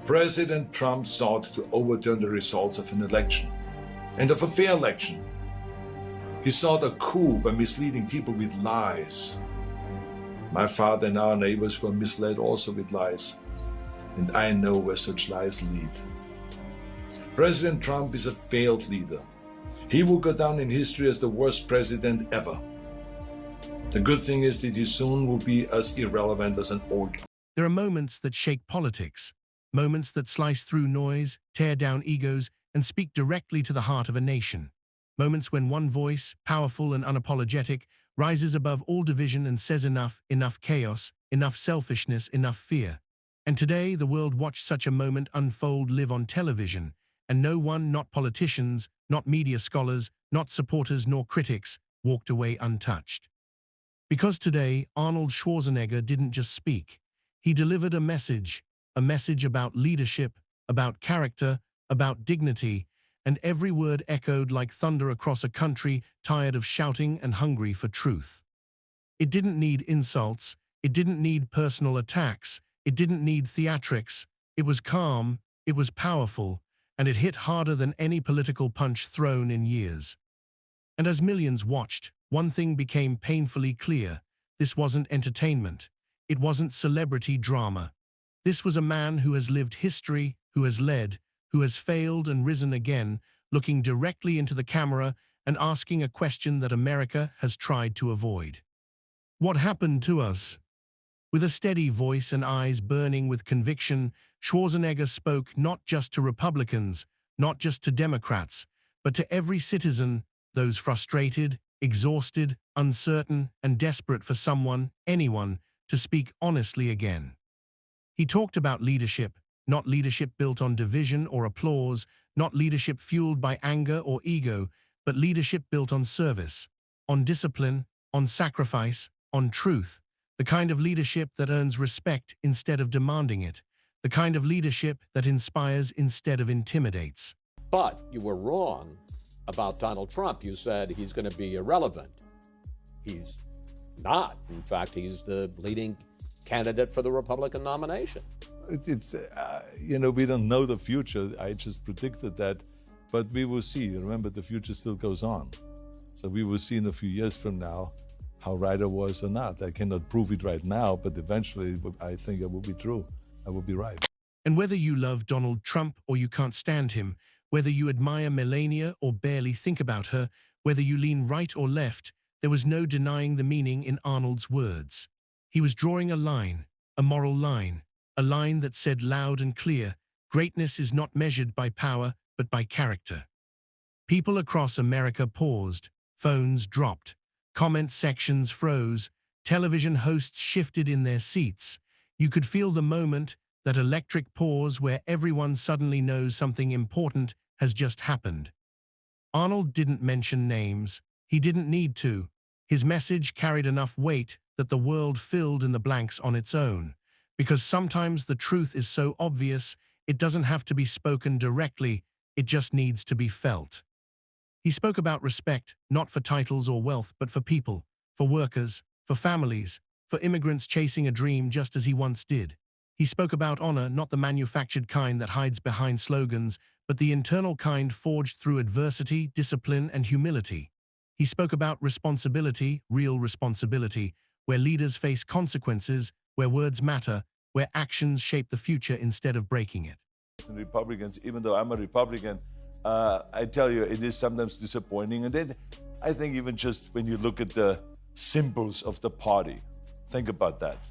President Trump sought to overturn the results of an election, and of a fair election. He sought a coup by misleading people with lies. My father and our neighbors were misled also with lies, and I know where such lies lead. President Trump is a failed leader. He will go down in history as the worst president ever. The good thing is that he soon will be as irrelevant as an old. There are moments that shake politics, moments that slice through noise, tear down egos, and speak directly to the heart of a nation. Moments when one voice, powerful and unapologetic, rises above all division and says enough chaos, enough selfishness, enough fear. And today, the world watched such a moment unfold live on television, and no one, not politicians, not media scholars, not supporters nor critics, walked away untouched. Because today, Arnold Schwarzenegger didn't just speak. He delivered a message about leadership, about character, about dignity, and every word echoed like thunder across a country tired of shouting and hungry for truth. It didn't need insults, it didn't need personal attacks, it didn't need theatrics. It was calm, it was powerful, and it hit harder than any political punch thrown in years. And as millions watched, one thing became painfully clear. This wasn't entertainment. It wasn't celebrity drama. This was a man who has lived history, who has led, who has failed and risen again, looking directly into the camera and asking a question that America has tried to avoid. What happened to us? With a steady voice and eyes burning with conviction, Schwarzenegger spoke not just to Republicans, not just to Democrats, but to every citizen, those frustrated, exhausted, uncertain, and desperate for someone, anyone, to speak honestly again. He talked about leadership, not leadership built on division or applause, not leadership fueled by anger or ego, but leadership built on service, on discipline, on sacrifice, on truth, the kind of leadership that earns respect instead of demanding it, the kind of leadership that inspires instead of intimidates. But you were wrong about Donald Trump. You said he's going to be irrelevant. He's not. In fact, he's the leading candidate for the Republican nomination. We don't know the future. I just predicted that, but we will see. Remember, the future still goes on. So we will see in a few years from now how right I was or not. I cannot prove it right now, but eventually I think it will be true. I will be right. And whether you love Donald Trump or you can't stand him, whether you admire MELANIA or barely think about her, whether you lean right or left, there was no denying the meaning in Arnold's words. He was drawing a line, a moral line, a line that said loud and clear, greatness is not measured by power, but by character. People across America paused, phones dropped, comment sections froze, television hosts shifted in their seats. You could feel the moment, that electric pause where everyone suddenly knows something important has just happened. Arnold didn't mention names. He didn't need to. His message carried enough weight that the world filled in the blanks on its own. Because sometimes the truth is so obvious, it doesn't have to be spoken directly, it just needs to be felt. He spoke about respect, not for titles or wealth, but for people, for workers, for families, for immigrants chasing a dream just as he once did. He spoke about honor, not the manufactured kind that hides behind slogans, but the internal kind forged through adversity, discipline, and humility. He spoke about responsibility, real responsibility, where leaders face consequences, where words matter, where actions shape the future instead of breaking it. Republicans, even though I'm a Republican, I tell you, it is sometimes disappointing. And then I think even just when you look at the symbols of the party, think about that.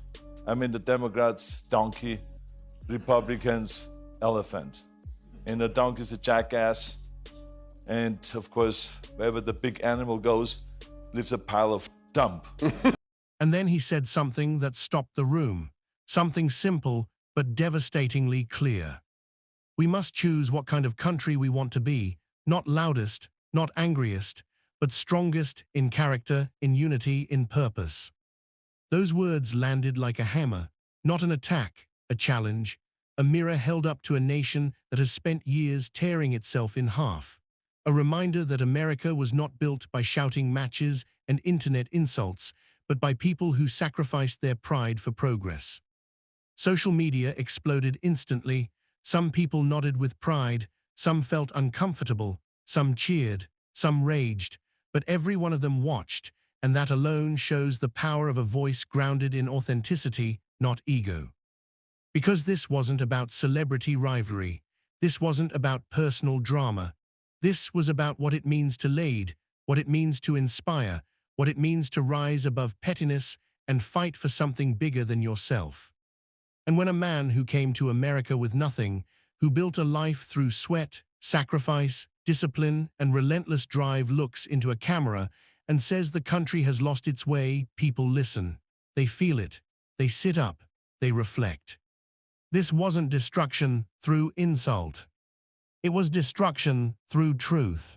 I mean, the Democrats, donkey, Republicans, elephant. And the donkey's a jackass. And of course, wherever the big animal goes, leaves a pile of dump. And then he said something that stopped the room, something simple but devastatingly clear. We must choose what kind of country we want to be, not loudest, not angriest, but strongest in character, in unity, in purpose. Those words landed like a hammer, not an attack, a challenge, a mirror held up to a nation that has spent years tearing itself in half. A reminder that America was not built by shouting matches and internet insults, but by people who sacrificed their pride for progress. Social media exploded instantly. Some people nodded with pride, some felt uncomfortable, some cheered, some raged, but every one of them watched, and that alone shows the power of a voice grounded in authenticity, not ego. Because this wasn't about celebrity rivalry, this wasn't about personal drama, this was about what it means to lead, what it means to inspire, what it means to rise above pettiness and fight for something bigger than yourself. And when a man who came to America with nothing, who built a life through sweat, sacrifice, discipline, and relentless drive looks into a camera and says the country has lost its way, people listen. They feel it. They sit up. They reflect. This wasn't destruction through insult. It was destruction through truth.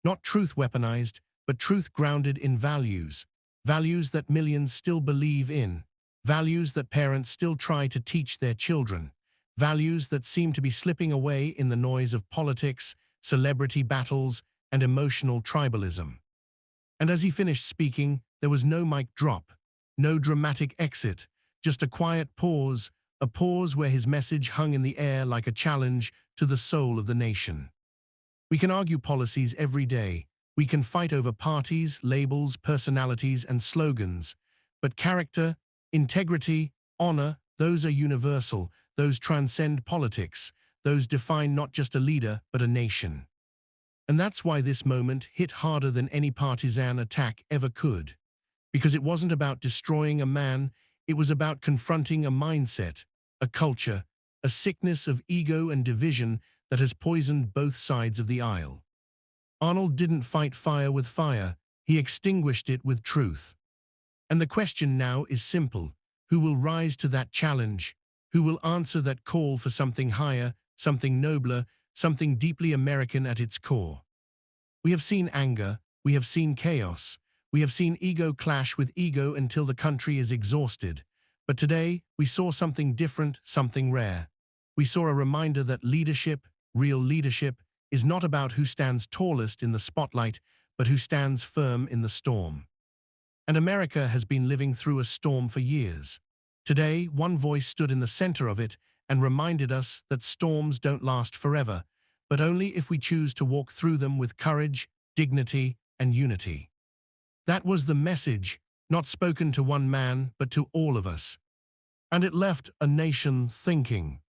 Not truth weaponized, but truth grounded in values. Values that millions still believe in. Values that parents still try to teach their children. Values that seem to be slipping away in the noise of politics, celebrity battles, and emotional tribalism. And as he finished speaking, there was no mic drop, no dramatic exit, just a quiet pause, a pause where his message hung in the air like a challenge to the soul of the nation. We can argue policies every day. We can fight over parties, labels, personalities, and slogans. But character, integrity, honor, those are universal. Those transcend politics. Those define not just a leader, but a nation. And that's why this moment hit harder than any partisan attack ever could. Because it wasn't about destroying a man, it was about confronting a mindset, a culture, a sickness of ego and division that has poisoned both sides of the aisle. Arnold didn't fight fire with fire, he extinguished it with truth. And the question now is simple. Who will rise to that challenge? Who will answer that call for something higher, something nobler, something deeply American at its core? We have seen anger, we have seen chaos, we have seen ego clash with ego until the country is exhausted. But today, we saw something different, something rare. We saw a reminder that leadership, real leadership, is not about who stands tallest in the spotlight, but who stands firm in the storm. And America has been living through a storm for years. Today, one voice stood in the center of it and reminded us that storms don't last forever, but only if we choose to walk through them with courage, dignity, and unity. That was the message, not spoken to one man, but to all of us. And it left a nation thinking.